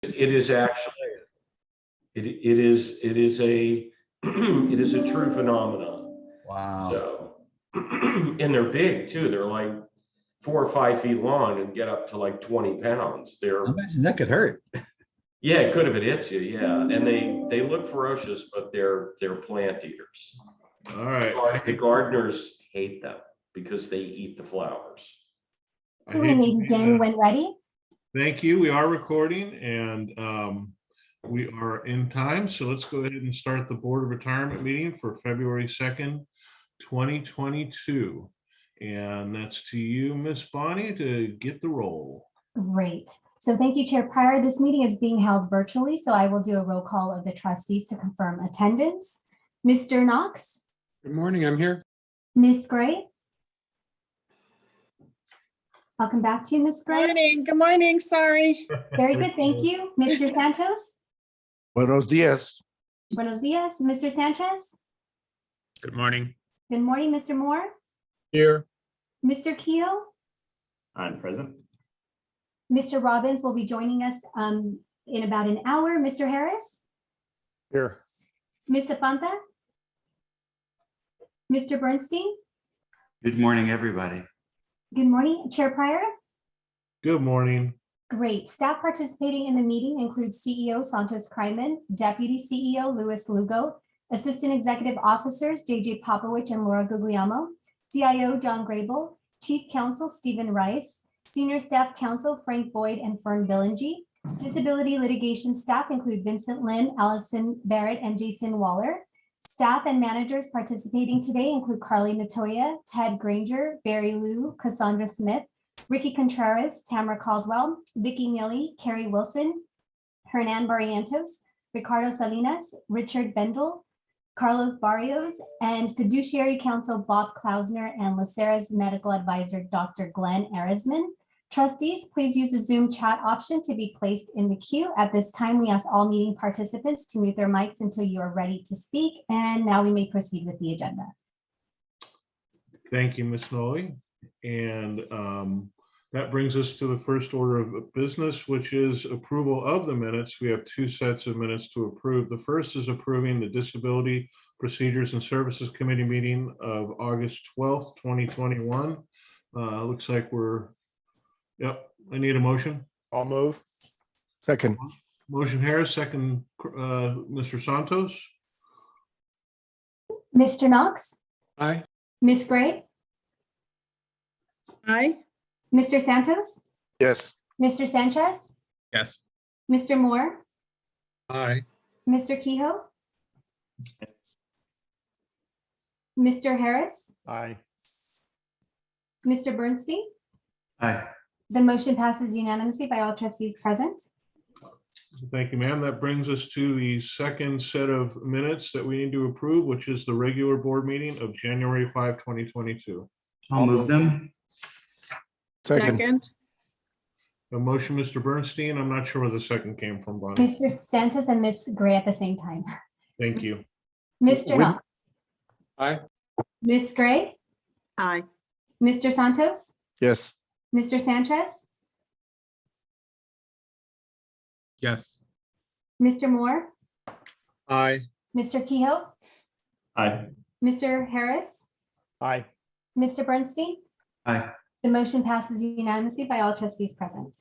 It is actually, it is a, it is a true phenomenon. Wow. So, and they're big too. They're like 4 or 5 feet long and get up to like 20 pounds. I They're, imagine that could hurt. yeah, it could if it hits you. Yeah. And they look ferocious, but they're plant eaters. All right. The gardeners hate them because they eat the flowers. I We hate may to be begin that. when ready. Thank you. We are recording and we are in time. So let's go ahead and start the Board of Retirement meeting for February 2nd, 2022. And that's to you, Miss Bonnie, to get the roll. Great. So thank you, Chair Pryor. This meeting is being held virtually, so I will do a roll call of the trustees to confirm attendance. Mr. Knox, Good morning, I'm here. Ms. Gray. I'll come back to you, Ms. Gray. Good morning, sorry. Very good, thank you. Mr. Santos. Buenos dias. Buenos dias. Mr. Sanchez. Good morning. Good morning, Mr. Moore. Here. Mr. Keough. I'm present. Mr. Robbins will be joining us in about an hour. Mr. Harris. Here. Ms. Zapanta. Mr. Bernstein. Good morning, everybody. Good morning, Chair Pryor. Good morning. Great. Staff participating in the meeting includes CEO Santos Kryman, Deputy CEO Louis Lugo, Assistant Executive Officers JJ Popowich and Laura Guglielmo, CIO John Grable, Chief Counsel Stephen Rice, Senior Staff Counsel Frank Boyd and Fern Billingy. Disability litigation staff include Vincent Lynn, Allison Barrett, and Jason Waller. Staff and managers participating today include Carly Natoya, Ted Granger, Barry Liu, Cassandra Smith, Ricky Contreras, Tamara Caldwell, Vicki Neely, Carrie Wilson, Hernan Barrientos, Ricardo Salinas, Richard Bendel, Carlos Barrios, and Fiduciary Counsel Bob Klausner and LACERA's Medical Advisor Dr. Glenn Arisman. Trustees, please use the Zoom chat option to be placed in the queue. At this time, we ask all meeting participants to mute their mics until you are ready to speak. And now we may proceed with the agenda. Thank you, Ms. Nolley. And that brings us to the first order of business, which is approval of the minutes. We have 2 sets of minutes to approve. The first is approving the Disability Procedures and Services Committee meeting of August 12th, 2021. Looks like yep, I need a motion. I'll move. Second. Motion Harris, second Mr. Santos. Mr. Knox, Aye. Ms. Gray, Aye. Mr. Santos, Yes. Mr. Sanchez, Yes. Mr. Moore, Aye. Mr. Kehoe, Mr. Harris, Aye. Mr. Bernstein. Hi. The motion passes unanimously by all trustees present. Thank you, ma'am. That brings us to the second set of minutes that we need to approve, which is the regular board meeting of January 5, 2022. I'll move them. Second. Second. A motion, Mr. Bernstein. I'm not sure where the second came from, Bonnie. Mr. Santos and Ms. Gray at the same time. Thank you. Mr. With- Knox, Aye. Ms. Gray, Aye. Mr. Santos, Yes. Mr. Sanchez, Yes. Mr. Moore, Aye. Mr. Kehoe, Aye. Mr. Harris, Aye. Mr. Bernstein. Hi. The motion passes unanimously by all trustees present.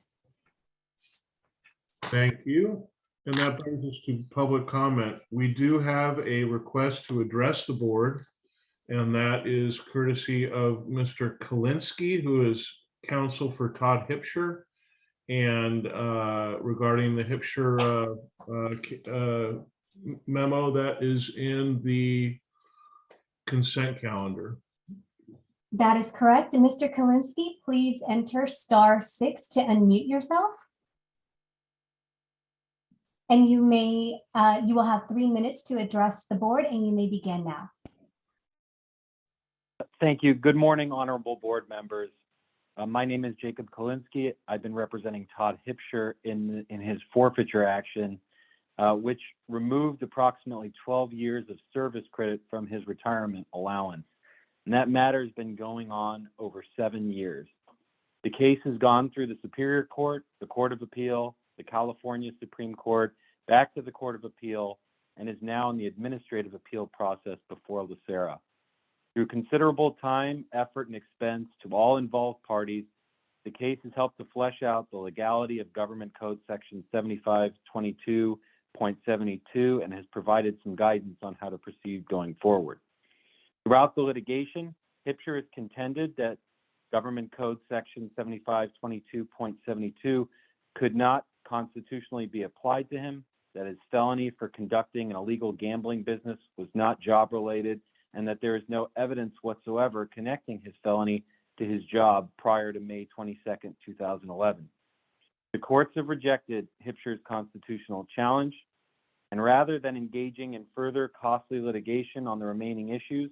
Thank you. And that brings us to public comment. We do have a request to address the board, and that is courtesy of Mr. Kalinsky, who is counsel for Todd Hipsher, and regarding the Hipsher memo that is in the consent calendar. That is correct. And Mr. Kalinsky, please enter *6 to unmute yourself. And you will have 3 minutes to address the board, and you may begin now. Thank you. Good morning, honorable board members. My name is Jacob Kalinsky. I've been representing Todd Hipsher in his forfeiture action, which removed approximately 12 years of service credit from his retirement allowance. And that matter has been going on over 7 years. The case has gone through the Superior Court, the Court of Appeal, the California Supreme Court, back to the Court of Appeal, and is now in the administrative appeal process before LACERA. Through considerable time, effort, and expense to all involved parties, the case has helped to flesh out the legality of Government Code Section 7522.72 and has provided some guidance on how to proceed going forward. Throughout the litigation, Hipsher has contended that Government Code Section 7522.72 could not constitutionally be applied to him, that his felony for conducting an illegal gambling business was not job-related, and that there is no evidence whatsoever connecting his felony to his job prior to May 22nd, 2011. The courts have rejected Hipsher's constitutional challenge, and rather than engaging in further costly litigation on the remaining issues,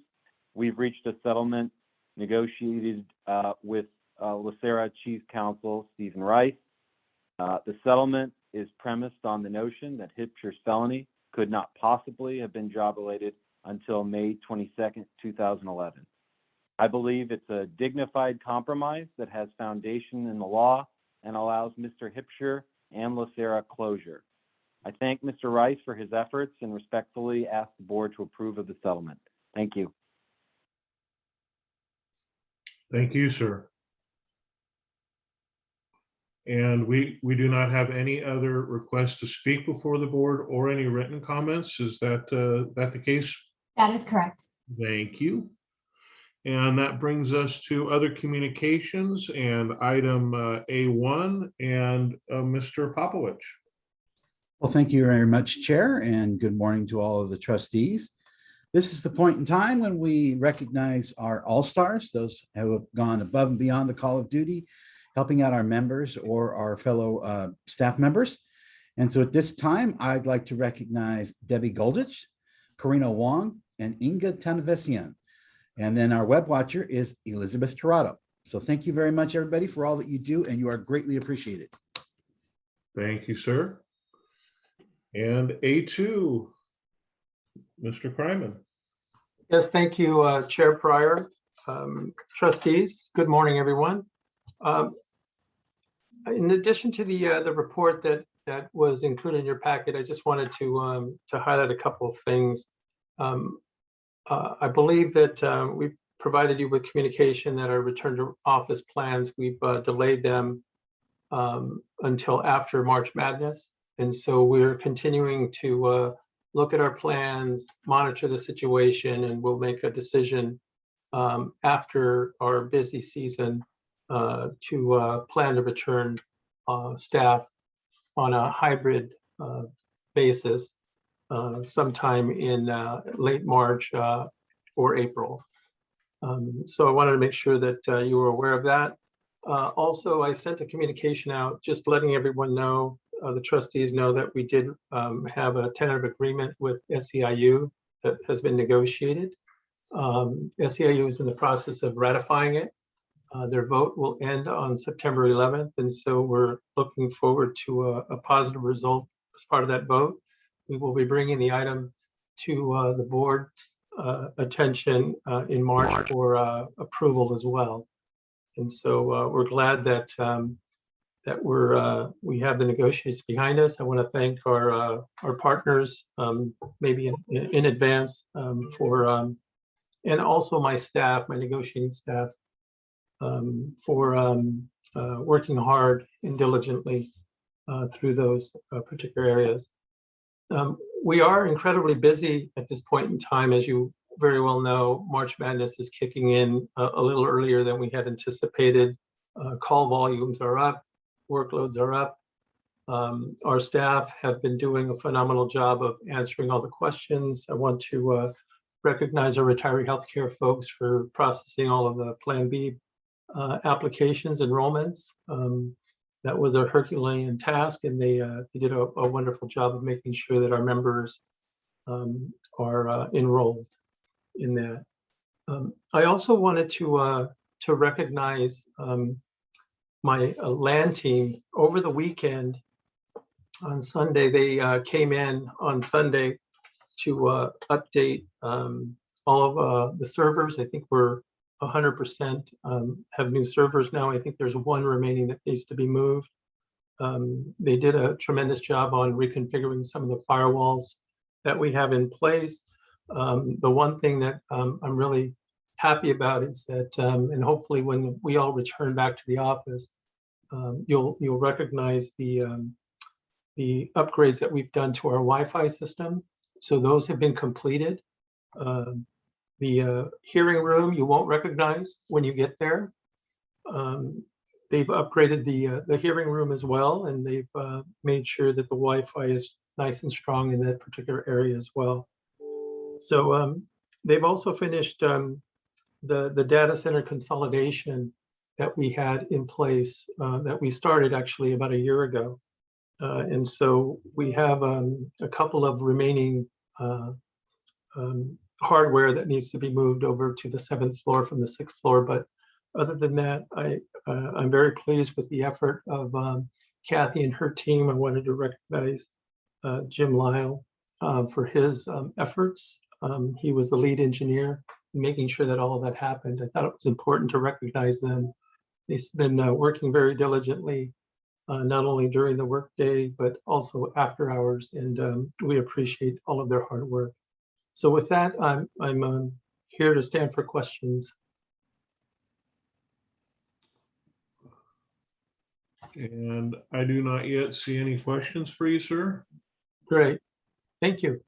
we've reached a settlement negotiated with LACERA Chief Counsel Stephen Rice. The settlement is premised on the notion that Hipsher's felony could not possibly have been job-related until May 22nd, 2011. I believe it's a dignified compromise that has foundation in the law and allows Mr. Hipsher and LACERA closure. I thank Mr. Rice for his efforts and respectfully ask the board to approve of the settlement. Thank you. Thank you, sir. And we do not have any other requests to speak before the board or any written comments. Is that the case? That is correct. Thank you. And that brings us to other communications and item A1 and Mr. Popowich. Well, thank you very much, Chair, and good morning to all of the trustees. This is the point in time when we recognize our all-stars, those who have gone above and beyond the call of duty, helping out our members or our fellow staff members. And so at this time, I'd like to recognize Debbie Goldich, Karina Wong, and Inga Tanavesian. And then our web watcher is Elizabeth Tirado. So thank you very much, everybody, for all that you do, and you are greatly appreciated. Thank you, sir. And A2, Mr. Kryman. Yes, thank you, Chair Pryor. Trustees, good morning, everyone. In addition to the report that was included in your packet, I just wanted to highlight a couple of things. I believe that we provided you with communication that our return to office plans, we've delayed them until after March Madness. And so we're continuing to look at our plans, monitor the situation, and we'll make a decision after our busy season to plan to return staff on a hybrid basis sometime in late March or April. So I wanted to make sure that you were aware of that. Also, I sent a communication out just letting everyone know, the trustees know, that we did have a tentative agreement with SEIU that has been negotiated. SEIU is in the process of ratifying it. Their vote will end on September 11th, and so we're looking forward to a positive result as part of that vote. We will be bringing the item to the board's attention in March for approval as well. And so we're glad that we have the negotiations behind us. I want to thank our partners, maybe in advance, and also my staff, my negotiating staff, for working hard and diligently through those particular areas. We are incredibly busy at this point in time. As you very well know, March Madness is kicking in a little earlier than we had anticipated. Call volumes are up, workloads are up. Our staff have been doing a phenomenal job of answering all the questions. I want to recognize our retiree healthcare folks for processing all of the Plan B applications, enrollments. That was a Herculean task, and they did a wonderful job of making sure that our members are enrolled in that. I also wanted to recognize my land team. Over the weekend on Sunday, they came in on Sunday to update all of the servers. I think we're 100% have new servers now. I think there's one remaining that needs to be moved. They did a tremendous job on reconfiguring some of the firewalls that we have in place. The one thing that I'm really happy about is that, and hopefully when we all return back to the office, you'll recognize the upgrades that we've done to our Wi-Fi system. So those have been completed. The hearing room you won't recognize when you get there. They've upgraded the hearing room as well, and they've made sure that the Wi-Fi is nice and strong in that particular area as well. So they've also finished the data center consolidation that we had in place that we started actually about a year ago. And so we have a couple of remaining hardware that needs to be moved over to the 7th floor from the 6th floor. But other than that, I'm very pleased with the effort of Kathy and her team. I wanted to recognize Jim Lyle for his efforts. He was the lead engineer in making sure that all of that happened. I thought it was important to recognize them. They've been working very diligently, not only during the workday, but also after hours. And we appreciate all of their hard work. So with that, I'm here to stand for questions. And I do not yet see any questions for you, sir. Great. Thank you.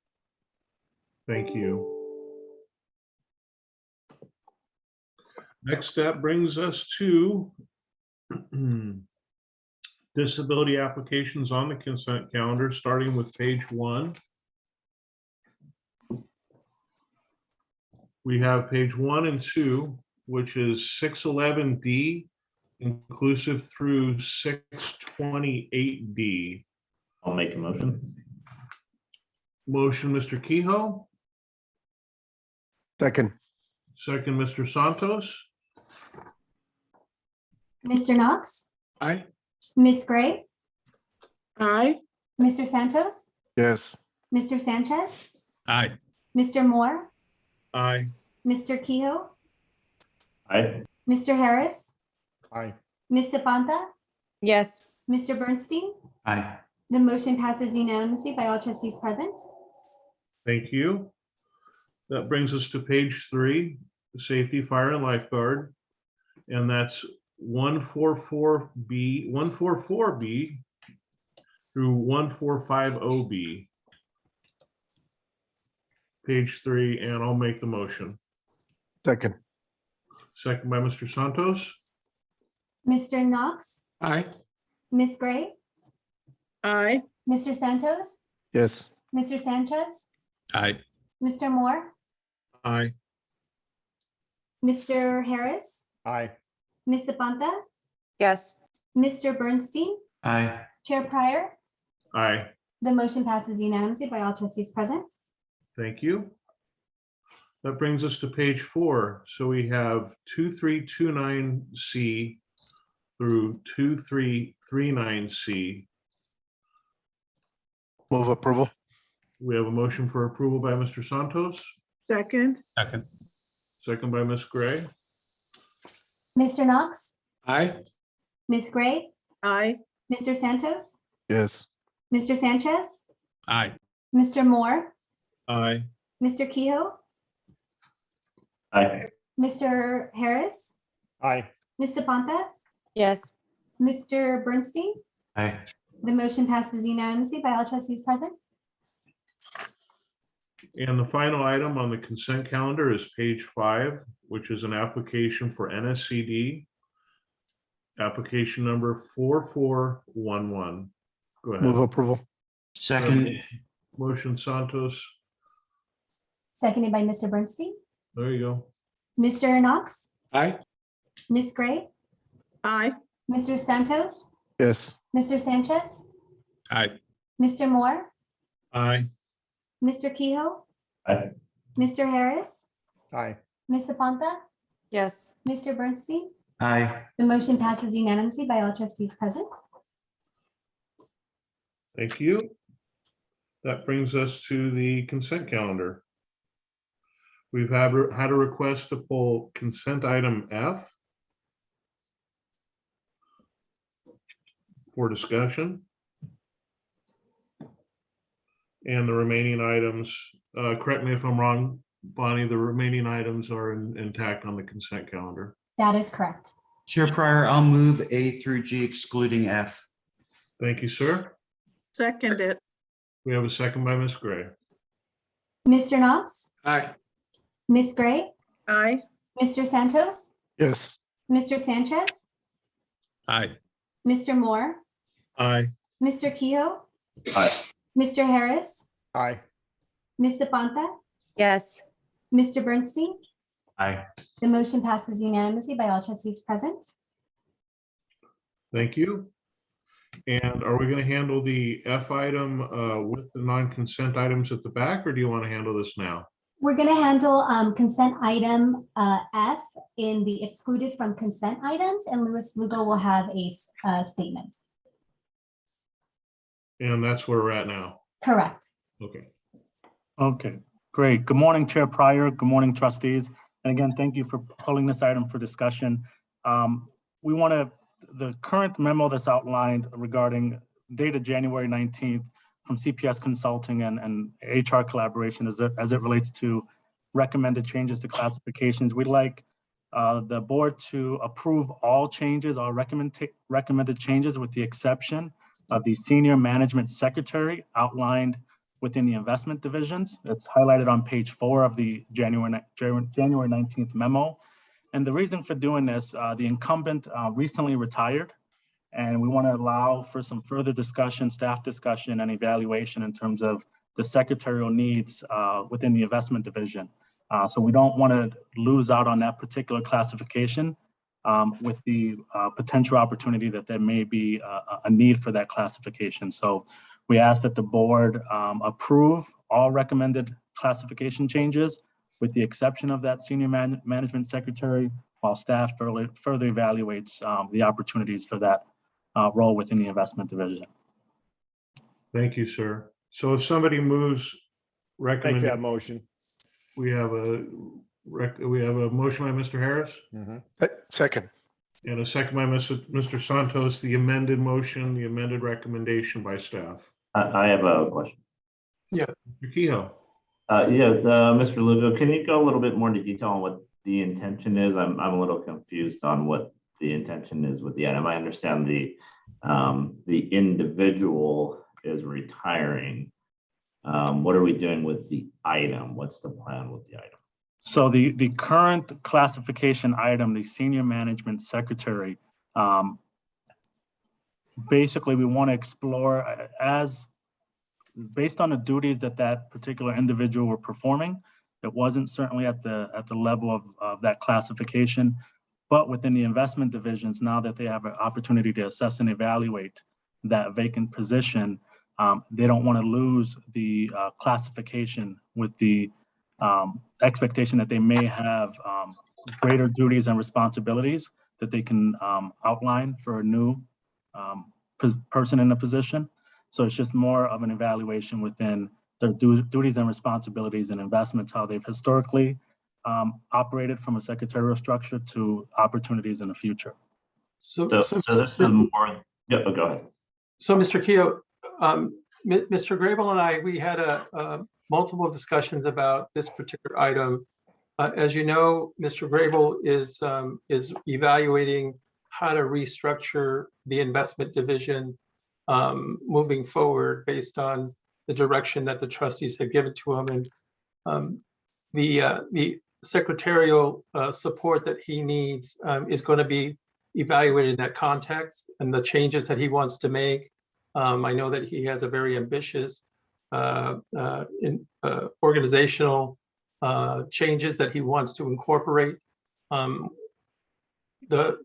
Thank you. Next, that brings us to disability applications on the consent calendar, starting with page 1. We have page 1 and 2, which is 611D, inclusive through 628D. I'll make a motion. Motion, Mr. Kehoe. Second. Second, Mr. Santos. Mr. Knox, Aye. Ms. Gray, Aye. Mr. Santos, Yes. Mr. Sanchez, Aye. Mr. Moore, Aye. Mr. Kehoe, Aye. Mr. Harris, Aye. Ms. Zapanta, Yes. Mr. Bernstein. Aye. The motion passes unanimously by all trustees present. Thank you. That brings us to page 3, safety, fire, and lifeguard. And that's 144B through 1450B. Page 3, and I'll make the motion. Second. Second by Mr. Santos. Mr. Knox, Aye. Ms. Gray, Aye. Mr. Santos, Yes. Mr. Sanchez, Aye. Mr. Moore, Aye. Mr. Harris, Aye. Ms. Zapanta, Yes. Mr. Bernstein, Aye. Chair Pryor. Aye. The motion passes unanimously by all trustees present. Thank you. That brings us to page 4. So we have 2329C through 2339C. Move approval. We have a motion for approval by Mr. Santos, Second. Second. second by Ms. Gray. Mr. Knox, Aye. Ms. Gray, Aye. Mr. Santos, Yes. Mr. Sanchez, Aye. Mr. Moore, Aye. Mr. Kehoe, Aye. Mr. Harris, Aye. Ms. Zapanta, Yes. Mr. Bernstein. Aye. The motion passes unanimously by all trustees present. And the final item on the consent calendar is page 5, which is an application for NSCD. Application number 4411. Go Move ahead. approval. Second. Motion Santos. Seconded by Mr. Bernstein. There you go. Mr. Knox, Aye. Ms. Gray, Aye. Mr. Santos, Yes. Mr. Sanchez, Aye. Mr. Moore, Aye. Mr. Kehoe, Aye. Mr. Harris, Aye. Ms. Zapanta, Yes. Mr. Bernstein. Aye. The motion passes unanimously by all trustees present. Thank you. That brings us to the consent calendar. We've had a request to pull consent item F for discussion. And the remaining items, correct me if I'm wrong, Bonnie, the remaining items are intact on the consent calendar. That is correct. Chair Pryor, I'll move A through G excluding F. Thank you, sir. Second it. We have a second by Ms. Gray. Mr. Knox, Aye. Ms. Gray, Aye. Mr. Santos, Yes. Mr. Sanchez, Aye. Mr. Moore, Aye. Mr. Kehoe, Aye. Mr. Harris, Aye. Ms. Zapanta, Yes. Mr. Bernstein. Aye. The motion passes unanimously by all trustees present. Thank you. And are we going to handle the F item with the non-consent items at the back, or do you want to handle this now? We're going to handle consent item F in the excluded from consent items, and Louis Lugo will have a statement. And that's where we're at now. Correct. Okay. Okay, great. Good morning, Chair Pryor. Good morning, trustees. And again, thank you for pulling this item for discussion. We want to, the current memo that's outlined regarding dated January 19th from CPS Consulting and HR collaboration as it relates to recommended changes to classifications. We'd like the board to approve all changes, all recommended changes, with the exception of the senior management secretary outlined within the investment divisions. It's highlighted on page 4 of the January 19th memo. And the reason for doing this, the incumbent recently retired, and we want to allow for some further discussion, staff discussion, and evaluation in terms of the secretarial needs within the investment division. So we don't want to lose out on that particular classification with the potential opportunity that there may be a need for that classification. So we ask that the board approve all recommended classification changes with the exception of that senior management secretary, while staff further evaluates the opportunities for that role within the investment division. Thank you, sir. So if somebody moves Make recommend, that motion. we have a motion by Mr. Harris Second. and a second by Mr. Santos, the amended motion, the amended recommendation by staff. I have a question. Mr. Kehoe. Mr. Lugo, can you go a little bit more into detail on what the intention is? I'm a little confused on what the intention is with the item. I understand the individual is retiring. What are we doing with the item? What's the plan with the item? So the current classification item, the senior management secretary, basically we want to explore as based on the duties that particular individual were performing. It wasn't certainly at the level of that classification, but within the investment divisions, now that they have an opportunity to assess and evaluate that vacant position, they don't want to lose the classification with the expectation that they may have greater duties and responsibilities that they can outline for a new person in the position. So it's just more of an evaluation within their duties and responsibilities and investments, how they've historically operated from a secretarial structure to opportunities in the future. So this is more, yeah, go ahead. So Mr. Kehoe, Mr. Grable and I, we had multiple discussions about this particular item. As you know, Mr. Grable is evaluating how to restructure the investment division moving forward based on the direction that the trustees have given to him. And the secretarial support that he needs is going to be evaluated in that context and the changes that he wants to make. I know that he has a very ambitious organizational changes that he wants to incorporate. The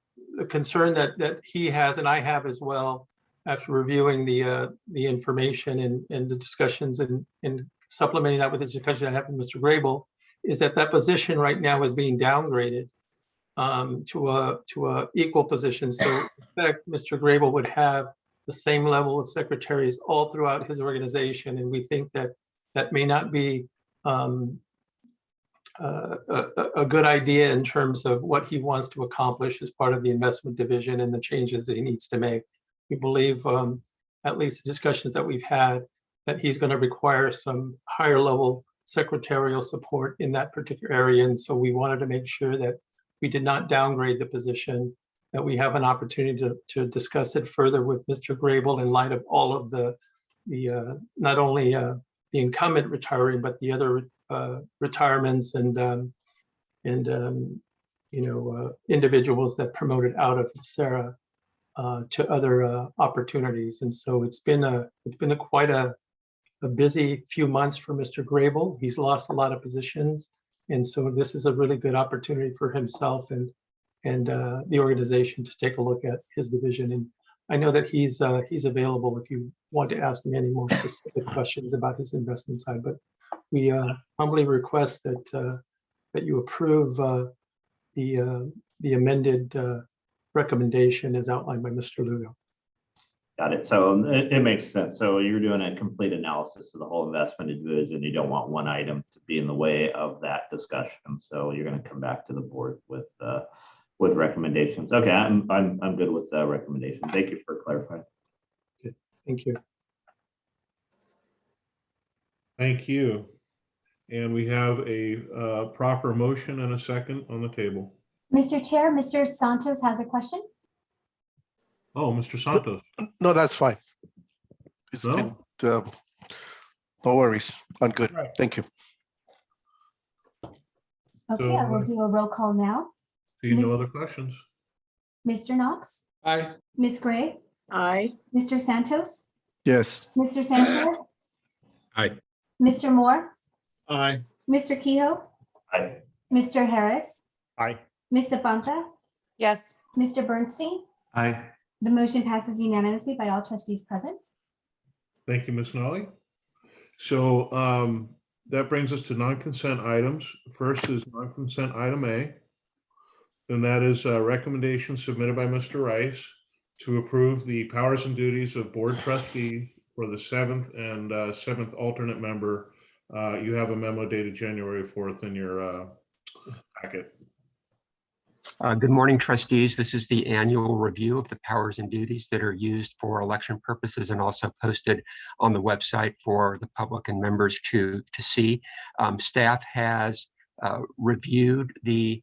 concern that he has, and I have as well, after reviewing the information and the discussions and supplementing that with the discussion I had with Mr. Grable, is that position right now is being downgraded to a equal position. So in fact, Mr. Grable would have the same level of secretaries all throughout his organization, and we think that may not be a good idea in terms of what he wants to accomplish as part of the investment division and the changes that he needs to make. we believe, at least the discussions that we've had, that he's going to require some higher level secretarial support in that particular area. And so we wanted to make sure that we did not downgrade the position, that we have an opportunity to discuss it further with Mr. Grable in light of all of the not only the incumbent retiring, but the other retirements and individuals that promoted out of LACERA to other opportunities. And so it's been quite a busy few months for Mr. Grable. He's lost a lot of positions. And so this is a really good opportunity for himself and the organization to take a look at his division. And I know that he's available if you want to ask me any more specific questions about his investment side, but we humbly request that you approve the amended recommendation as outlined by Mr. Lugo. Got it. So it makes sense. So you're doing a complete analysis of the whole investment division. You don't want one item to be in the way of that discussion. So you're going to come back to the board with recommendations. Okay, I'm good with the recommendation. Thank you for clarifying. Okay, thank you. Thank you. And we have a proper motion and a second on the table. Mr. Chair, Mr. Santos has a question. Oh, Mr. Santos. No, that's fine. It's No? been, no worries. I'm good. Right. Thank you. Okay, I will do a roll call now. See no Miss- other questions? Mr. Knox, Aye. Ms. Gray, Aye. Mr. Santos, Yes. Mr. Sanchez, Aye. Mr. Moore, Aye. Mr. Kehoe, Aye. Mr. Harris, Aye. Ms. Zapanta, Yes. Mr. Bernstein. Aye. The motion passes unanimously by all trustees present. Thank you, Ms. Nolly. So that brings us to non-consent items. First is non-consent item A. And that is a recommendation submitted by Mr. Rice to approve the powers and duties of board trustees for the 7th and 7th alternate member. You have a memo dated January 4th in your packet. Good morning, trustees. This is the annual review of the powers and duties that are used for election purposes and also posted on the website for the public and members to see. Staff has reviewed the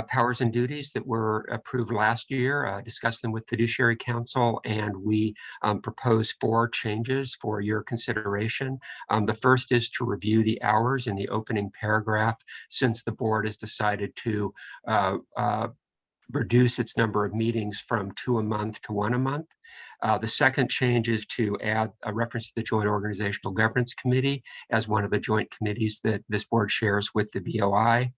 powers and duties that were approved last year, discussed them with Fiduciary Council, and we propose 4 changes for your consideration. The first is to review the hours in the opening paragraph, since the board has decided to reduce its number of meetings from 2 a month to 1 a month. The second change is to add a reference to the Joint Organizational Governance Committee as one of the joint committees that this board shares with the BOI.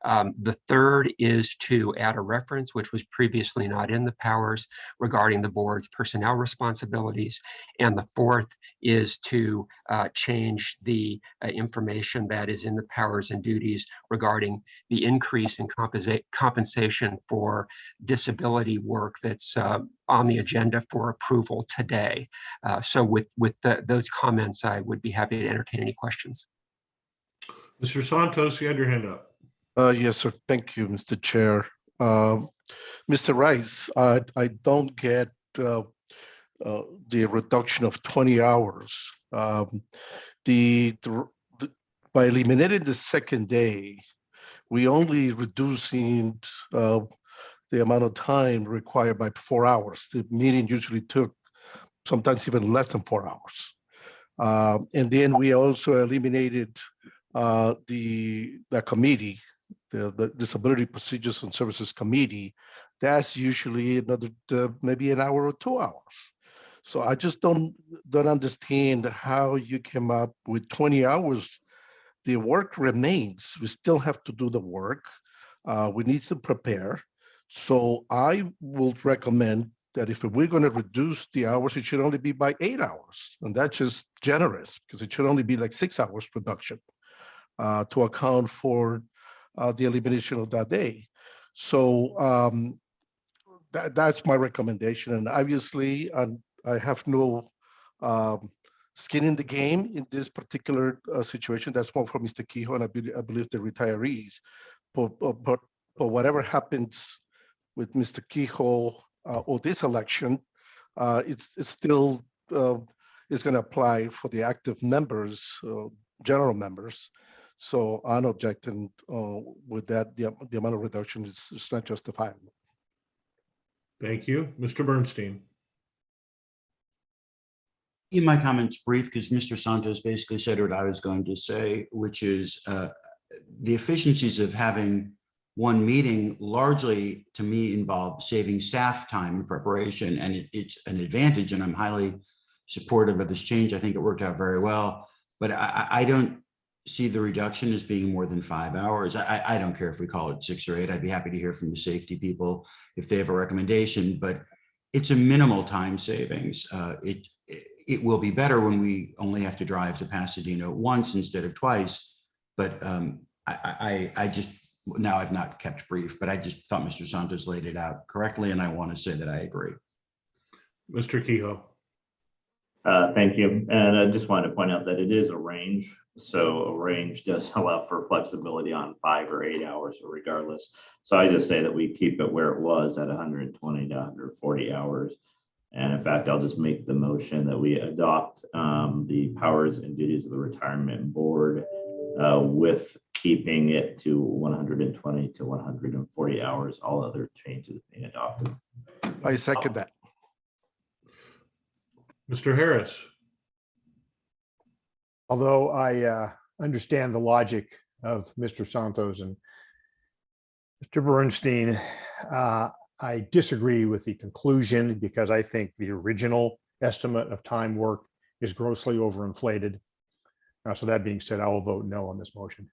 The third is to add a reference, which was previously not in the powers, regarding the board's personnel responsibilities. And the fourth is to change the information that is in the powers and duties regarding the increase in compensation for disability work that's on the agenda for approval today. So with those comments, I would be happy to entertain any questions. Mr. Santos, you had your hand up. Yes, sir. Thank you, Mr. Chair. Mr. Rice, I don't get the reduction of 20 hours. By eliminating the second day, we only reducing the amount of time required by 4 hours. The meeting usually took sometimes even less than 4 hours. And then we also eliminated the committee, the Disability Procedures and Services Committee. That's usually another maybe an hour or 2 hours. So I just don't understand how you came up with 20 hours. The work remains. We still have to do the work. We need to prepare. So I will recommend that if we're going to reduce the hours, it should only be by 8 hours. And that's just generous, because it should only be like 6 hours production to account for the elimination of that day. So that's my recommendation. And obviously, I have no skin in the game in this particular situation. That's more for Mr. Kehoe, and I believe the retirees. But whatever happens with Mr. Kehoe or this election, it's still, it's going to apply for the active members, general members. So I'm objecting with that, the amount of reduction is not justifiable. Thank you. Mr. Bernstein. In my comments brief, because Mr. Santos basically said what I was going to say, which is the efficiencies of having one meeting largely, to me, involve saving staff time in preparation, and it's an advantage, and I'm highly supportive of this change. I think it worked out very well, but I don't see the reduction as being more than 5 hours. I don't care if we call it 6 or 8. I'd be happy to hear from the safety people if they have a recommendation, but it's a minimal time savings. It will be better when we only have to drive to Pasadena once instead of twice, but I just, now I've not kept brief, but I just thought Mr. Santos laid it out correctly, and I want to say that I agree. Mr. Kehoe. Thank you. And I just wanted to point out that it is a range. So a range does allow for flexibility on 5 or 8 hours regardless. So I just say that we keep it where it was at 120 to 140 hours. And in fact, I'll just make the motion that we adopt the powers and duties of the retirement board with keeping it to 120 to 140 hours, all other changes being adopted. I second that. Mr. Harris. Although I understand the logic of Mr. Santos and Mr. Bernstein, I disagree with the conclusion because I think the original estimate of time worked is grossly overinflated. So that being said, I will vote no on this motion.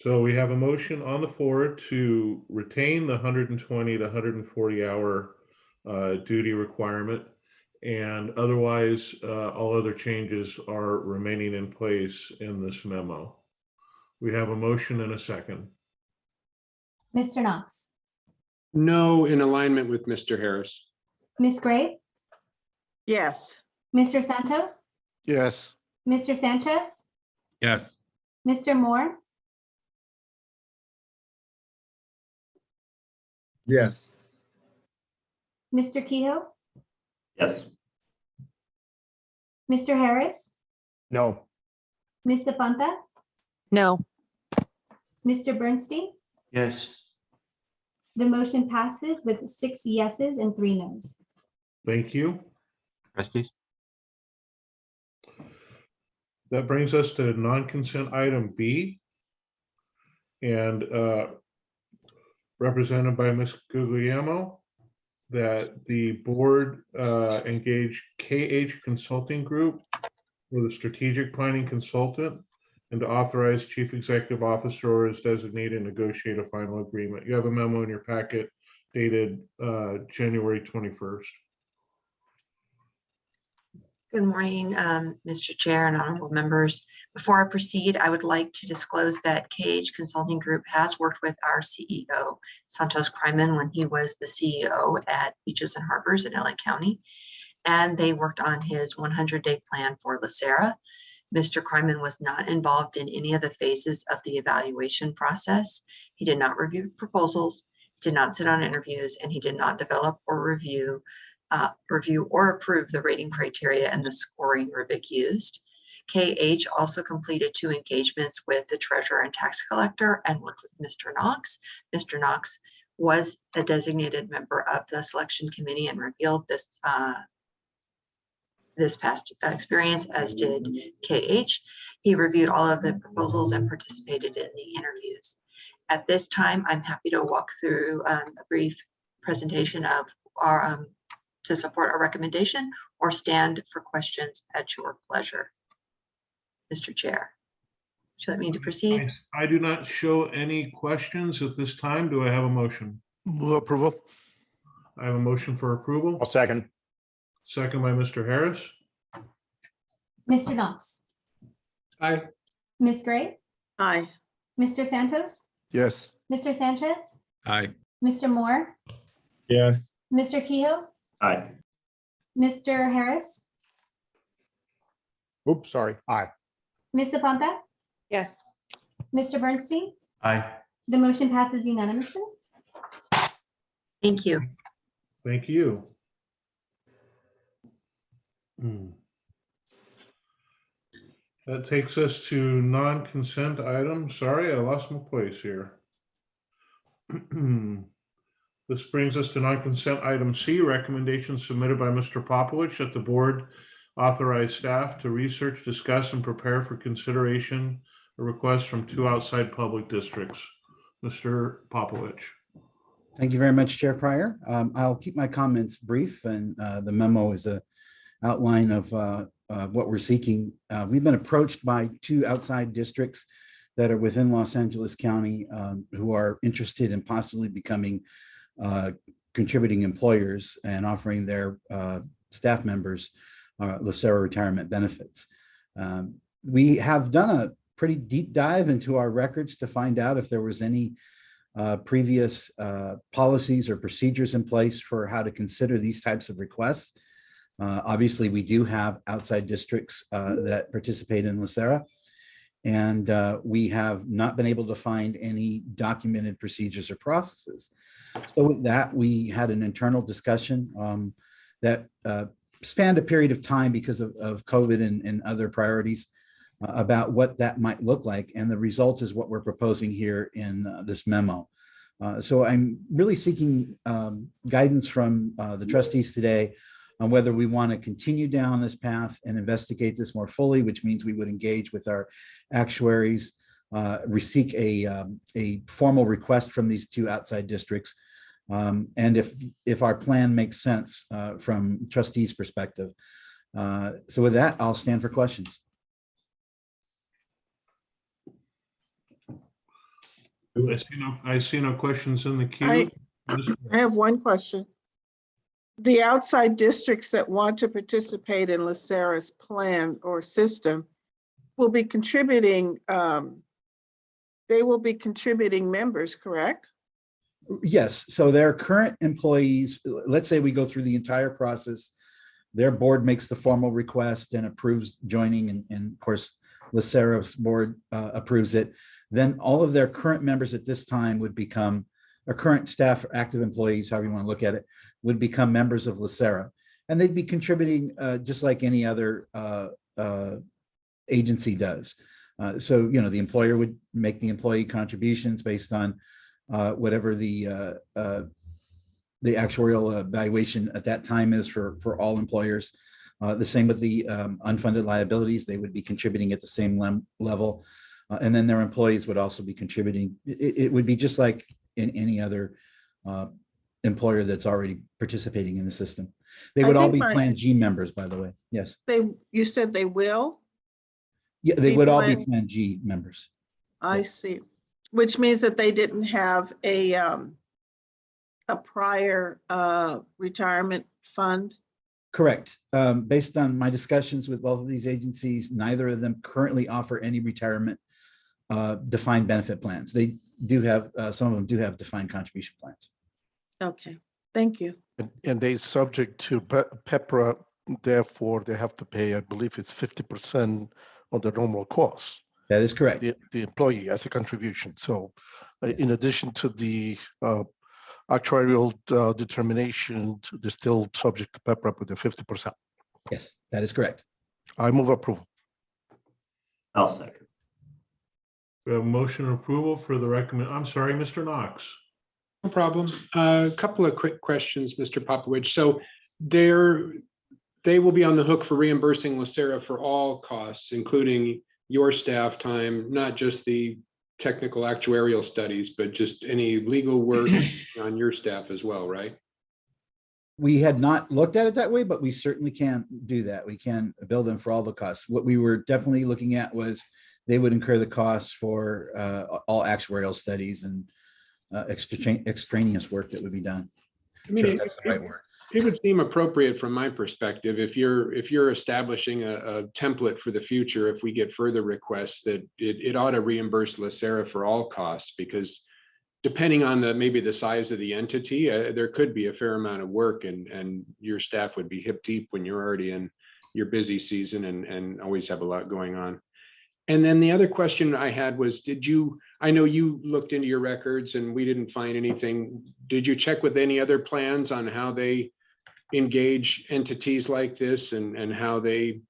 So we have a motion on the floor to retain the 120 to 140 hour duty requirement, and otherwise all other changes are remaining in place in this memo. We have a motion and a second. Mr. Knox, No, in alignment with Mr. Harris. Ms. Gray, Yes. Mr. Santos, Yes. Mr. Sanchez, Yes. Mr. Moore, Yes. Mr. Kehoe, Yes. Mr. Harris, No. Ms. Zapanta, No. Mr. Bernstein. Yes. The motion passes with 6 yeses and 3 nos. Thank you. Trustees? That brings us to non-consent item B. And represented by Ms. Guglielmo, that the board engage KH Consulting Group for the strategic planning consultant and to authorize chief executive officer or as designated negotiate a final agreement. You have a memo in your packet dated January 21st. Good morning, Mr. Chair and honorable members. Before I proceed, I would like to disclose that KH Consulting Group has worked with our CEO, Santos Kryman, when he was the CEO at Beaches and Harbors in LA County. And they worked on his 100-day plan for LACERA. Mr. Kryman was not involved in any of the phases of the evaluation process. He did not review proposals, did not sit on interviews, and he did not develop or review or approve the rating criteria and the scoring rubric used. KH also completed 2 engagements with the treasurer and tax collector and worked with Mr. Knox. Mr. Knox was a designated member of the selection committee and revealed this past experience, as did KH. He reviewed all of the proposals and participated in the interviews. At this time, I'm happy to walk through a brief presentation of our to support our recommendation or stand for questions at your pleasure. Mr. Chair, would you like me to proceed? I do not show any questions at this time. Do I have a motion? Move approval. I have a motion for approval. I'll second. Second by Mr. Harris. Mr. Knox, Aye. Ms. Gray, Aye. Mr. Santos, Yes. Mr. Sanchez, Aye. Mr. Moore, Yes. Mr. Kehoe, Aye. Mr. Harris, Oops, sorry. Aye. Ms. Zapanta, Yes. Mr. Bernstein. Aye. The motion passes unanimously. Thank you. Thank you. That takes us to non-consent items. Sorry, I lost my place here. This brings us to non-consent item C, recommendations submitted by Mr. Popovich that the board authorize staff to research, discuss, and prepare for consideration a request from 2 outside public districts. Mr. Popovich. Thank you very much, Chair Pryor. I'll keep my comments brief, and the memo is a outline of what we're seeking. We've been approached by 2 outside districts that are within Los Angeles County who are interested in possibly becoming contributing employers and offering their staff members LACERA retirement benefits. We have done a pretty deep dive into our records to find out if there was any previous policies or procedures in place for how to consider these types of requests. Obviously, we do have outside districts that participate in LACERA, and we have not been able to find any documented procedures or processes. So with that, we had an internal discussion that spanned a period of time because of COVID and other priorities about what that might look like. And the result is what we're proposing here in this memo. So I'm really seeking guidance from the trustees today on whether we want to continue down this path and investigate this more fully, which means we would engage with our actuaries, seek a formal request from these 2 outside districts. And if our plan makes sense from trustees' perspective. So with that, I'll stand for questions. I see no questions in the queue. I have one question. The outside districts that want to participate in LACERA's plan or system will be contributing, they will be contributing members, correct? Yes, so their current employees, let's say we go through the entire process, their board makes the formal request and approves joining, and of course, LACERA's board approves it. Then all of their current members at this time would become, or current staff or active employees, however you want to look at it, would become members of LACERA. And they'd be contributing just like any other agency does. So, you know, the employer would make the employee contributions based on whatever the actuarial evaluation at that time is for all employers. The same with the unfunded liabilities, they would be contributing at the same level. And then their employees would also be contributing. It would be just like in any other employer that's already participating in the system. They would all be Plan G members, by the way. Yes. You said they will? Yeah, they would all be Plan G members. I see. Which means that they didn't have a prior retirement fund? Correct. Based on my discussions with both of these agencies, neither of them currently offer any retirement defined benefit plans. They do have, some of them do have defined contribution plans. Okay, thank you. And they subject to PEPRA, therefore they have to pay, I believe it's 50% of the normal costs. That is correct. The employee as a contribution. So in addition to the actuarial determination, they're still subject to PEPRA with the 50%. Yes, that is correct. I move approval. I'll second. We have motion approval for the I'm sorry, Mr. Knox. No problem. A couple of quick questions, Mr. Popovich. So they will be on the hook for reimbursing LACERA for all costs, including your staff time, not just the technical actuarial studies, but just any legal work on your staff as well, right? We had not looked at it that way, but we certainly can do that. We can bill them for all the costs. What we were definitely looking at was they would incur the costs for all actuarial studies and extraneous work that would be done. I mean, sure, that's the right word. It would seem appropriate from my perspective, if you're establishing a template for the future, if we get further requests, that it ought to reimburse LACERA for all costs, because depending on maybe the size of the entity, there could be a fair amount of work, and your staff would be hip deep when you're already in your busy season and always have a lot going on. And then the other question I had was, I know you looked into your records and we didn't find anything. Did you check with any other plans on how they engage entities like this and how they,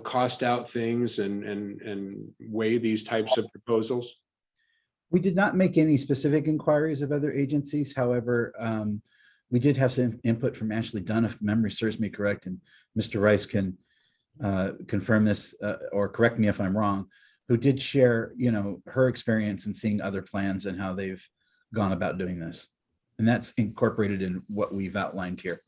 cost out things and weigh these types of proposals? We did not make any specific inquiries of other agencies. However, we did have some input from Ashley Dunn, if memory serves me correct, and Mr. Rice can confirm this or correct me if I'm wrong, who did share, her experience in seeing other plans and how they've gone about doing this. And that's incorporated in what we've outlined here.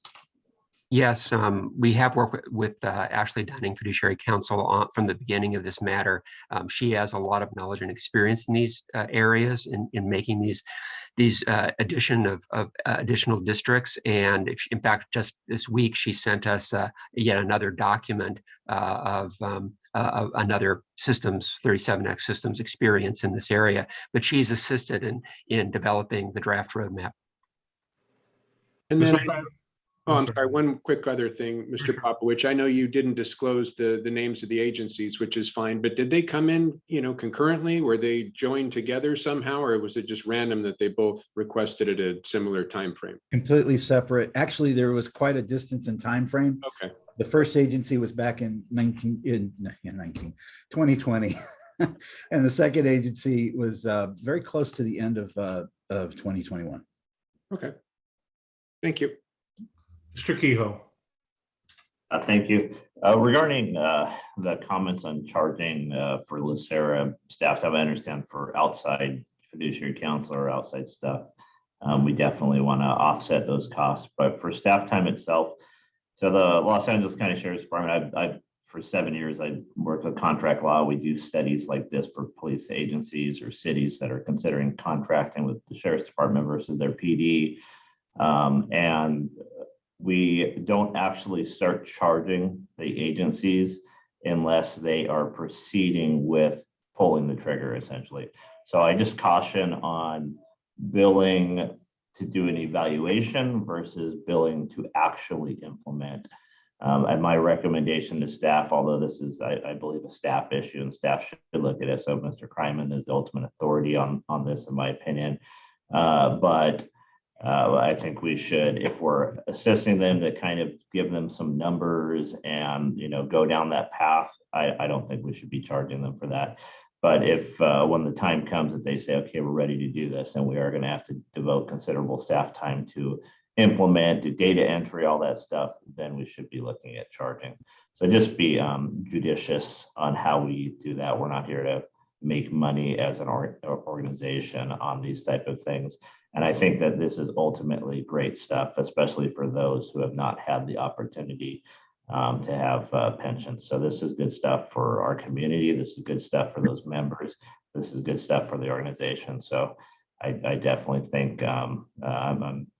Yes, we have worked with Ashley Dunning, Fiduciary Counsel, from the beginning of this matter. She has a lot of knowledge and experience in these areas in making these addition of additional districts. And in fact, just this week, she sent us yet another document of another systems, 37X systems experience in this area. But she's assisted in developing the draft roadmap. And then I'm sorry, one quick other thing, Mr. Popowich. I know you didn't disclose the names of the agencies, which is fine, but did they come in, concurrently? Were they joined together somehow, or was it just random that they both requested at a similar time frame? Completely separate. Actually, there was quite a distance in time frame. Okay. The first agency was back in 2020. And the second agency was very close to the end of 2021. Okay. Thank you. Mr. Kehoe. Thank you. Regarding the comments on charging for LACERA staff time, I understand for outside fiduciary counsel or outside stuff, we definitely want to offset those costs. But for staff time itself, so the Los Angeles County Sheriff's Department, I've for 7 years, I worked with contract law. We do studies like this for police agencies or cities that are considering contracting with the Sheriff's Department versus their PD. And we don't actually start charging the agencies unless they are proceeding with pulling the trigger, essentially. So I just caution on billing to do an evaluation versus billing to actually implement. And my recommendation to staff, although this is, I believe, a staff issue and staff should look at it. So Mr. Kryman is the ultimate authority on this, in my opinion. But I think we should, if we're assisting them, to kind of give them some numbers and, go down that path. I don't think we should be charging them for that. But if when the time comes that they say, okay, we're ready to do this, and we are going to have to devote considerable staff time to implement, do data entry, all that stuff, then we should be looking at charging. So just be judicious on how we do that. We're not here to make money as an organization on these type of things. And I think that this is ultimately great stuff, especially for those who have not had the opportunity to have pensions. So this is good stuff for our community. This is good stuff for those members. This is good stuff for the organization. So I definitely think I'm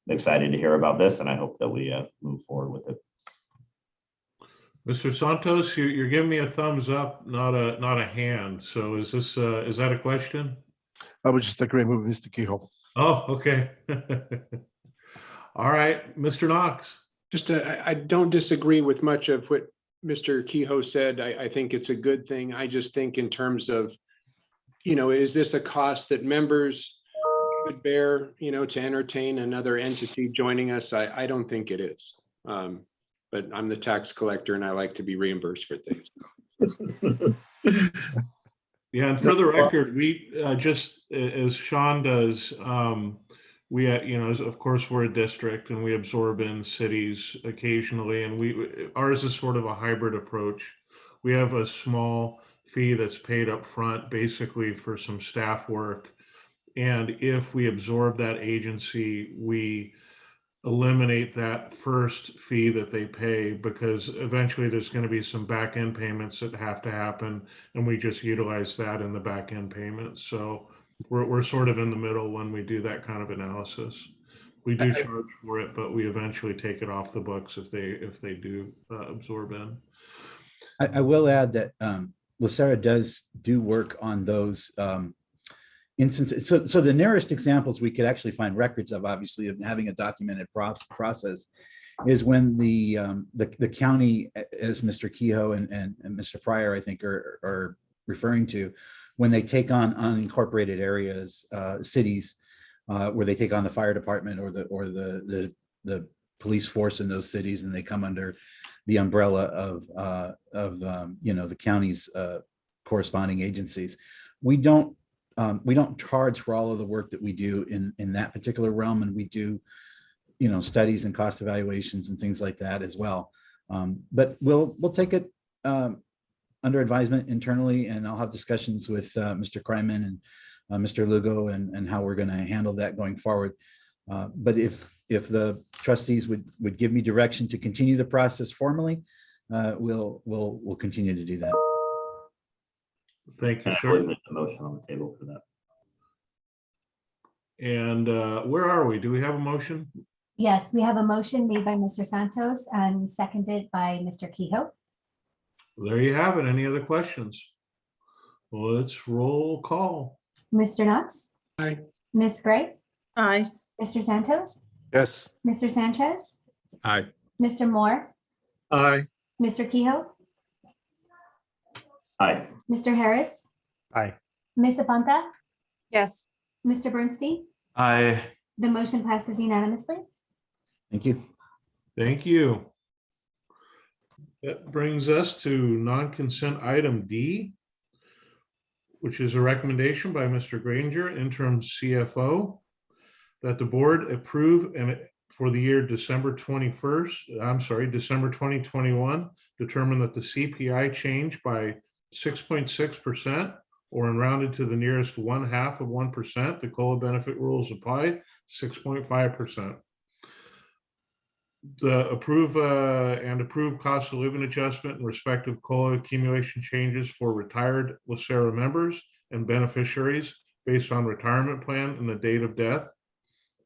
excited to hear about this, and I hope that we move forward with it. Mr. Santos, you're giving me a thumbs up, not a hand. So is that a question? I would just agree with Mr. Kehoe. Oh, okay. All right, Mr. Knox. Just I don't disagree with much of what Mr. Kehoe said. I think it's a good thing. I just think in terms of, is this a cost that members could bear, to entertain another entity joining us? I don't think it is. But I'm the tax collector and I like to be reimbursed for things. Yeah, and for the record, we just as Sean does, we of course we're a district and we absorb in cities occasionally, and ours is sort of a hybrid approach. We have a small fee that's paid up front, basically for some staff work, and if we absorb that agency, we eliminate that first fee that they pay, because eventually there's going to be some back end payments that have to happen, and we just utilize that in the back end payments. So we're sort of in the middle when we do that kind of analysis. We do charge for it, but we eventually take it off the books if they do absorb in. I will add that LACERA does do work on those instances. So the nearest examples we could actually find records of, obviously, of having a documented process is when the county, as Mr. Kehoe and Mr. Pryor, I think are referring to, when they take on unincorporated areas, cities, where they take on the fire department or the police force in those cities, and they come under the umbrella of the county's corresponding agencies. We don't charge for all of the work that we do in that particular realm, and we do studies and cost evaluations and things like that as well. But we'll take it under advisement internally, and I'll have discussions with Mr. Kryman and Mr. Lugo and how we're going to handle that going forward. But if the trustees would give me direction to continue the process formally, we'll continue to do that. Thank you, And I sir. believe there's a motion on the table for that. And where are we? Do we have a motion? Yes, we have a motion made by Mr. Santos and seconded by Mr. Kehoe. There you have it. Any other questions? Well, let's roll call. Mr. Knox? Aye. Ms. Gray? Aye. Mr. Santos? Yes. Mr. Sanchez? Aye. Mr. Moore? Aye. Mr. Kehoe? Aye. Mr. Harris? Aye. Ms. Aponte? Yes. Mr. Bernstein? Aye. The motion passes unanimously. Thank you. Thank you. That brings us to non-consent item D, which is a recommendation by Mr. Granger, interim CFO, that the board approve and for the year December 2021, determine that the CPI change by 6.6%, or in rounded to the nearest 0.5%, the COLA benefit rules apply, 6.5%. The approve cost of living adjustment and respective COLA accumulation changes for retired LACERA members and beneficiaries based on retirement plan and the date of death,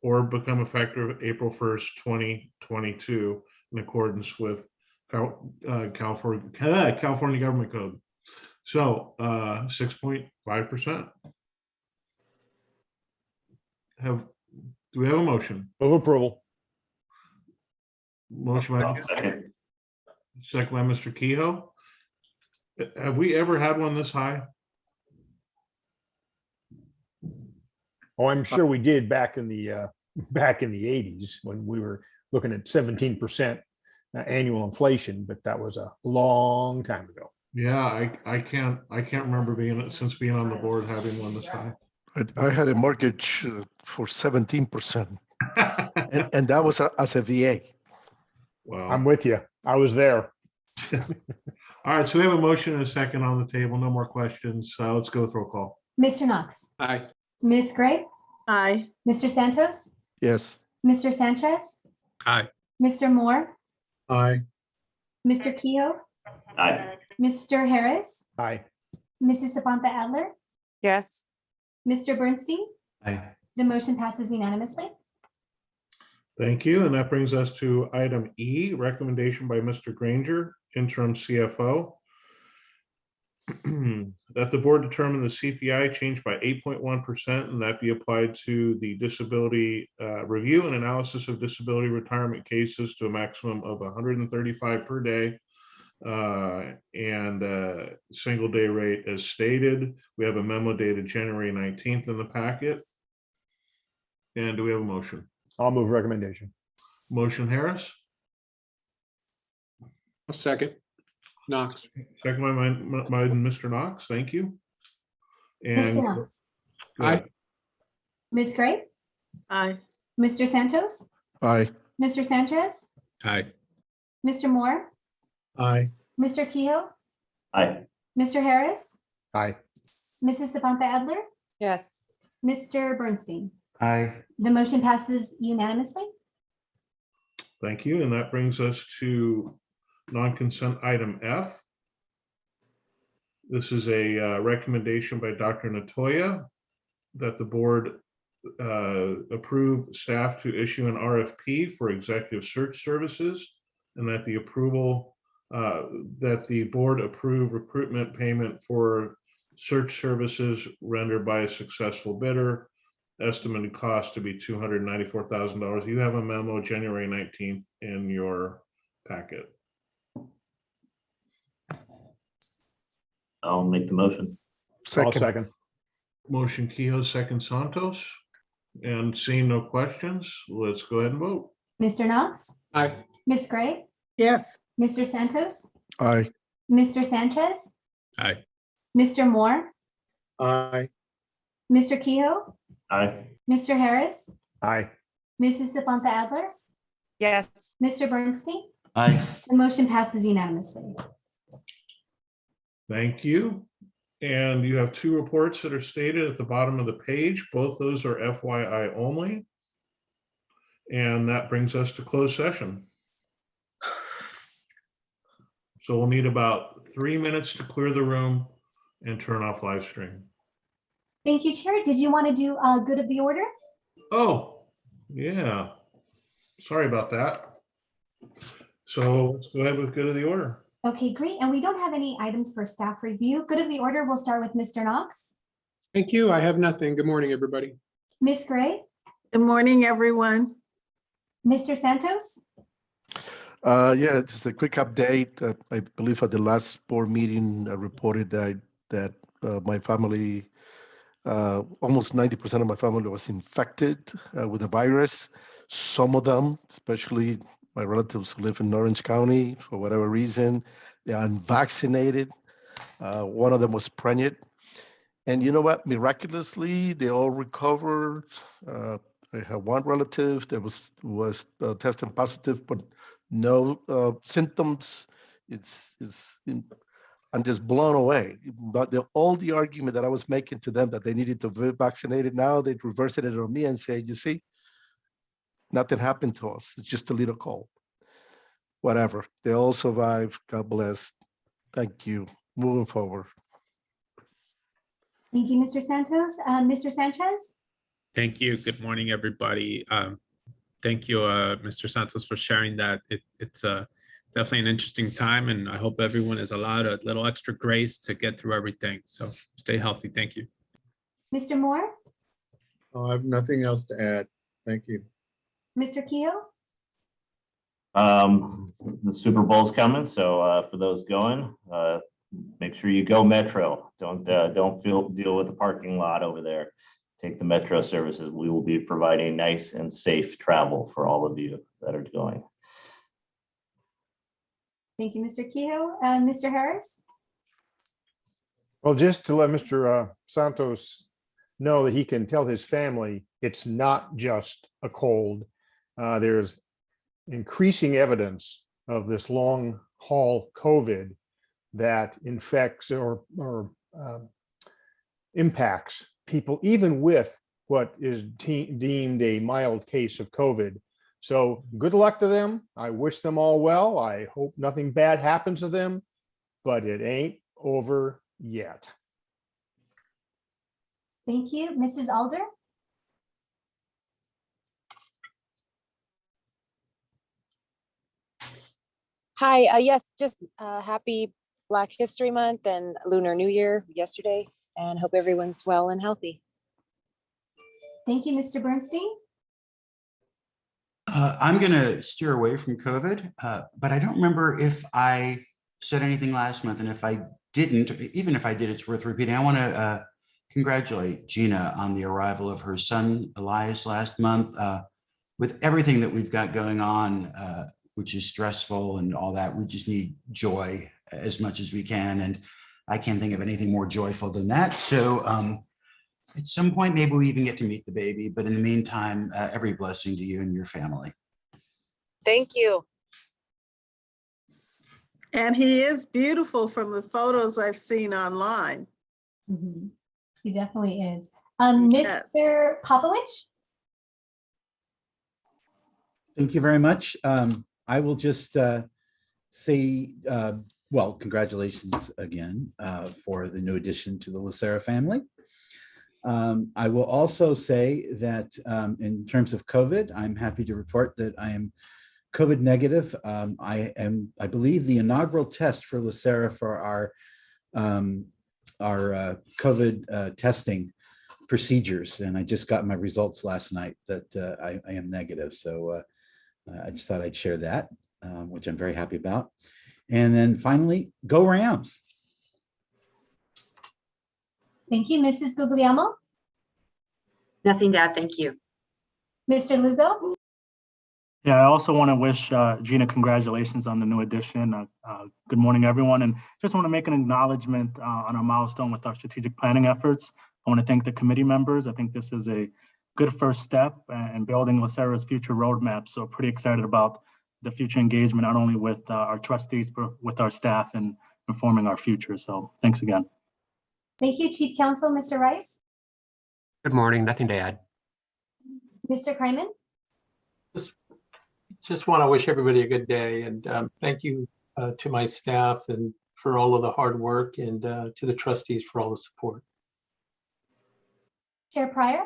or become effective April 1st, 2022, in accordance with California Government Code. So 6.5%. Do we have a motion? Move approval. Motion by second by Mr. Kehoe. Have we ever had one this high? Oh, I'm sure we did back in the 80s when we were looking at 17% annual inflation, but that was a long time ago. Yeah, I can't remember being on the board having one this high. I had a mortgage for 17%, and that was as a VA. Well, I'm with you. I was there. all right, so we have a motion and a second on the table. No more questions. Let's go with roll call. Mr. Knox? Aye. Ms. Gray? Aye. Mr. Santos? Yes. Mr. Sanchez? Aye. Mr. Moore? Aye. Mr. Kehoe? Aye. Mr. Harris? Aye. Mrs. Aponte Adler? Yes. Mr. Bernstein? Aye. The motion passes unanimously. Thank you. And that brings us to item E, recommendation by Mr. Granger, interim CFO, that the board determine the CPI change by 8.1% and that be applied to the disability review and analysis of disability retirement cases to a maximum of 135 per day and single day rate as stated. We have a memo dated January 19th in the packet. And do we have a motion? I'll move recommendation. Motion Harris, A second. Knox. second by Mr. Knox. Thank you. Mr. And Knox? go ahead. Ms. Gray? Aye. Mr. Santos? Aye. Mr. Sanchez? Aye. Mr. Moore? Aye. Mr. Kehoe? Aye. Mr. Harris? Aye. Mrs. Aponte Adler? Yes. Mr. Bernstein? Aye. The motion passes unanimously. Thank you. And that brings us to non-consent item F. This is a recommendation by Dr. Natoya that the board approve staff to issue an RFP for executive search services and that the board approve recruitment payment for search services rendered by a successful bidder estimated cost to be $294,000. You have a memo January 19th in your packet. I'll make the motion. I'll second. Motion Kehoe, second Santos. And seeing no questions, let's go ahead and vote. Mr. Knox, Aye. Ms. Gray, Yes. Mr. Santos, Aye. Mr. Sanchez, Aye. Mr. Moore, Aye. Mr. Kehoe, Aye. Mr. Harris, Aye. Mrs. Stephanta Adler, Yes. Mr. Bernstein. Aye. The motion passes unanimously. Thank you. And you have two reports that are stated at the bottom of the page. Both those are FYI only. And that brings us to closed session. So we'll need about 3 minutes to clear the room and turn off live stream. Thank you, Chair. Did you want to do good of the order? Oh, yeah. Sorry about that. So let's go ahead with good of the order. Okay, great. And we don't have any items for staff review. Good of the order, we'll start with Mr. Knox. Thank you. I have nothing. Good morning, everybody. Ms. Gray, Good morning, everyone. Mr. Santos, Yeah, just a quick update. I believe at the last board meeting, I reported that my family, almost 90% of my family was infected with the virus. Some of them, especially my relatives who live in Orange County, for whatever reason, they are unvaccinated. One of them was pregnant. And you know what? Miraculously, they all recovered. I have one relative that was testing positive, but no symptoms. I'm just blown away. But all the argument that I was making to them that they needed to be vaccinated, now they reverse it on me and say, you see, nothing happened to us. It's just a little cold. Whatever. They all survived. God bless. Thank you. Moving forward. thank you, Mr. Santos. Mr. Sanchez, Thank you. Good morning, everybody. Thank you, Mr. Santos, for sharing that. It's definitely an interesting time, and I hope everyone is allowed a little extra grace to get through everything. So stay healthy. Thank you. Mr. Moore, I have nothing else to add. Thank you. Mr. Kehoe, The Super Bowl's coming, so for those going, make sure you go Metro. Don't deal with the parking lot over there. Take the Metro services. We will be providing nice and safe travel for all of you that are going. thank you, Mr. Kehoe. Mr. Harris, Well, just to let Mr. Santos know that he can tell his family it's not just a cold. There's increasing evidence of this long haul COVID that infects or impacts people, even with what is deemed a mild case of COVID. So good luck to them. I wish them all well. I hope nothing bad happens to them, but it ain't over yet. thank you. Mrs. Alder, Hi, yes, just happy Black History Month and Lunar New Year yesterday, and hope everyone's well and healthy. thank you, Mr. Bernstein. I'm going to steer away from COVID, but I don't remember if I said anything last month. And if I didn't, even if I did, it's worth repeating. I want to congratulate Gina on the arrival of her son, Elias, last month. With everything that we've got going on, which is stressful and all that, we just need joy as much as we can. And I can't think of anything more joyful than that. So at some point, maybe we even get to meet the baby. But in the meantime, every blessing to you and your family. Thank you. And he is beautiful from the photos I've seen online. Mhm. He definitely is. Yes. Mr. Popovich? Thank you very much. I will just say, well, congratulations again for the new addition to the LACERA family. I will also say that in terms of COVID, I'm happy to report that I am COVID negative. I believe, the inaugural test for LACERA for our COVID testing procedures. And I just got my results last night that I am negative. So I just thought I'd share that, which I'm very happy about. And then finally, go Rams. Thank you, Mrs. Guglielmo. Nothing to add, thank you. Mr. Lugo? Yeah, I also want to wish Gina congratulations on the new addition. Good morning, everyone. And just want to make an acknowledgement on our milestone with our strategic planning efforts. I want to thank the committee members. I think this is a good first step in building LACERA's future roadmap. So pretty excited about the future engagement, not only with our trustees, but with our staff and informing our future. So thanks again. Thank you, Chief Counsel, Mr. Rice. Good morning, nothing to add. Mr. Kryman? Just want to wish everybody a good day, and thank you to my staff and for all of the hard work, and to the trustees for all the support. Chair Pryor?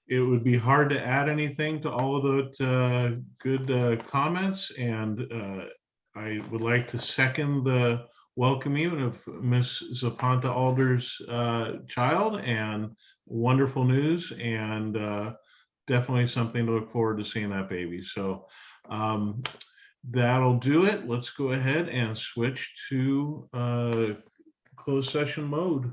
It would be hard to add anything to all of the good comments, and I would like to second the welcoming of Miss Zapata Alder's child, and wonderful news, and definitely something to look forward to seeing that baby. So that'll do it. Let's go ahead and switch to closed session mode.